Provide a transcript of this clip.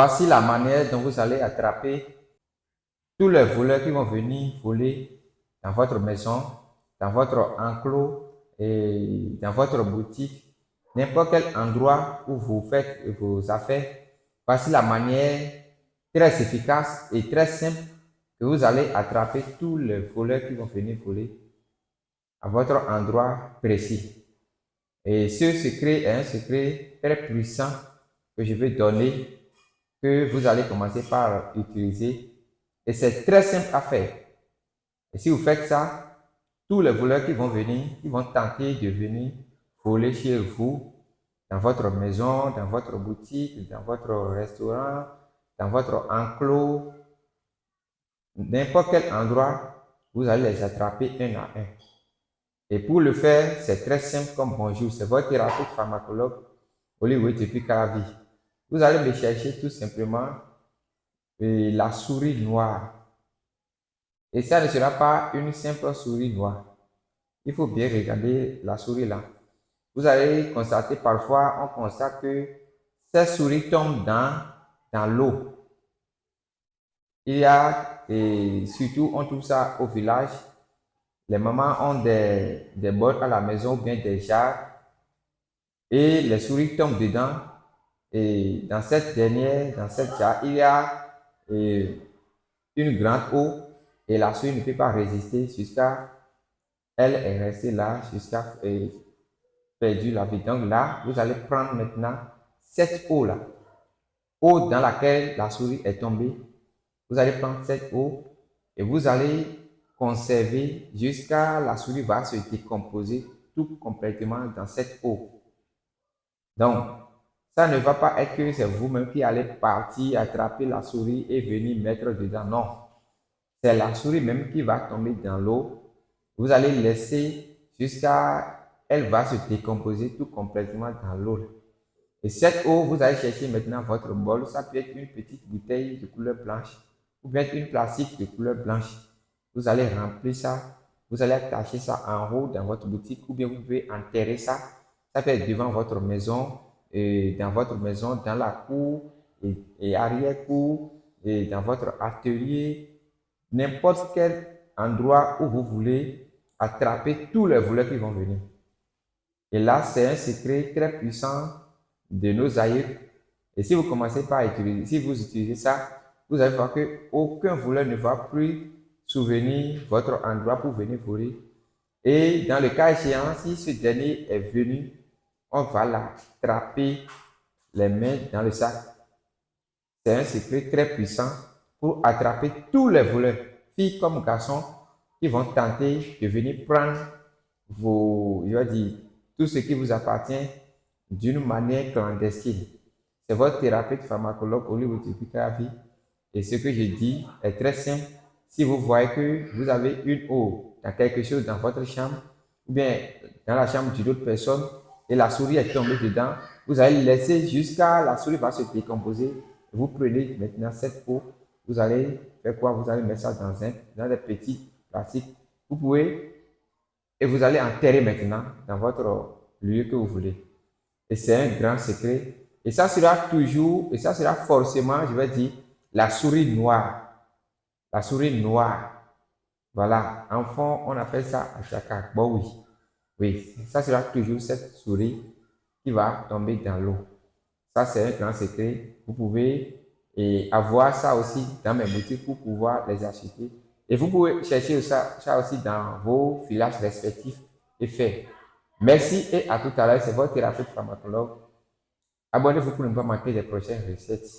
Voici la manière dont vous allez attraper tous les voleurs qui vont venir voler dans votre maison, dans votre enclos et dans votre boutique, n'importe quel endroit où vous faites vos affaires. Voici la manière très efficace et très simple que vous allez attraper tous les voleurs qui vont venir voler à votre endroit précis. Et ce secret est un secret très puissant que je vais donner, que vous allez commencer par utiliser. Et c'est très simple à faire. Et si vous faites ça, tous les voleurs qui vont venir, qui vont tenter de venir voler chez vous, dans votre maison, dans votre boutique, dans votre restaurant, dans votre enclos, n'importe quel endroit, vous allez les attraper un à un. Et pour le faire, c'est très simple comme bonjour. C'est votre thérapeute pharmacologue, Hollywood depuis Caravi. Vous allez me chercher tout simplement la souris noire. Et ça ne sera pas une simple souris noire. Il faut bien regarder la souris là. Vous allez constater parfois, on constate que ces souris tombent dans l'eau. Il y a, et surtout on trouve ça au village, les mamans ont des bols à la maison ou bien des jars et les souris tombent dedans. Et dans cette jarre, il y a une grande eau et la souris ne peut pas résister jusqu'à, elle est restée là jusqu'à perdu la vie. Donc là, vous allez prendre maintenant cette eau-là, eau dans laquelle la souris est tombée. Vous allez prendre cette eau et vous allez conserver jusqu'à la souris va se décomposer tout complètement dans cette eau. Donc, ça ne va pas être que c'est vous-même qui allez partir attraper la souris et venir mettre dedans. Non, c'est la souris même qui va tomber dans l'eau. Vous allez laisser jusqu'à elle va se décomposer tout complètement dans l'eau. Et cette eau, vous allez chercher maintenant votre bol. Ça peut être une petite bouteille de couleur blanche ou bien une plastique de couleur blanche. Vous allez remplir ça. Vous allez attacher ça en haut dans votre boutique ou bien vous pouvez enterrer ça. Ça peut être devant votre maison, et dans votre maison, dans la cour et arrière-cour, et dans votre atelier, n'importe quel endroit où vous voulez attraper tous les voleurs qui vont venir. Et là, c'est un secret très puissant de nos aïeux. Et si vous commencez par utiliser, si vous utilisez ça, vous allez voir qu'aucun voleur ne va plus souvenir votre endroit pour venir voler. Et dans le cas échéant, si ce dernier est venu, on va l'attraper les mains dans le sac. C'est un secret très puissant pour attraper tous les voleurs, filles comme garçons, qui vont tenter de venir prendre je vais dire, tout ce qui vous appartient d'une manière clandestine. C'est votre thérapeute pharmacologue Hollywood Pikavi. Et ce que je dis est très simple. Si vous voyez que vous avez une eau dans quelque chose dans votre chambre, ou bien dans la chambre d'une autre personne, et la souris est tombée dedans, vous allez laisser jusqu'à la souris va se décomposer. Vous prenez maintenant cette eau, vous allez faire quoi? Vous allez mettre ça dans des petits plastiques. Vous pouvez et vous allez enterrer maintenant dans votre lieu que vous voulez. Et c'est un grand secret. Et ça sera toujours, et ça sera forcément, je vais dire, la souris noire. La souris noire. Voilà. En fond, on appelle ça achaka. Bon, oui. Oui, ça sera toujours cette souris qui va tomber dans l'eau. Ça, c'est un grand secret. Vous pouvez avoir ça aussi dans mes boutiques pour pouvoir les acheter. Et vous pouvez chercher ça aussi dans vos villages respectifs et faire. Merci et à tout à l'heure. C'est votre thérapeute pharmacologue. Abonnez-vous pour ne pas manquer les prochaines recettes.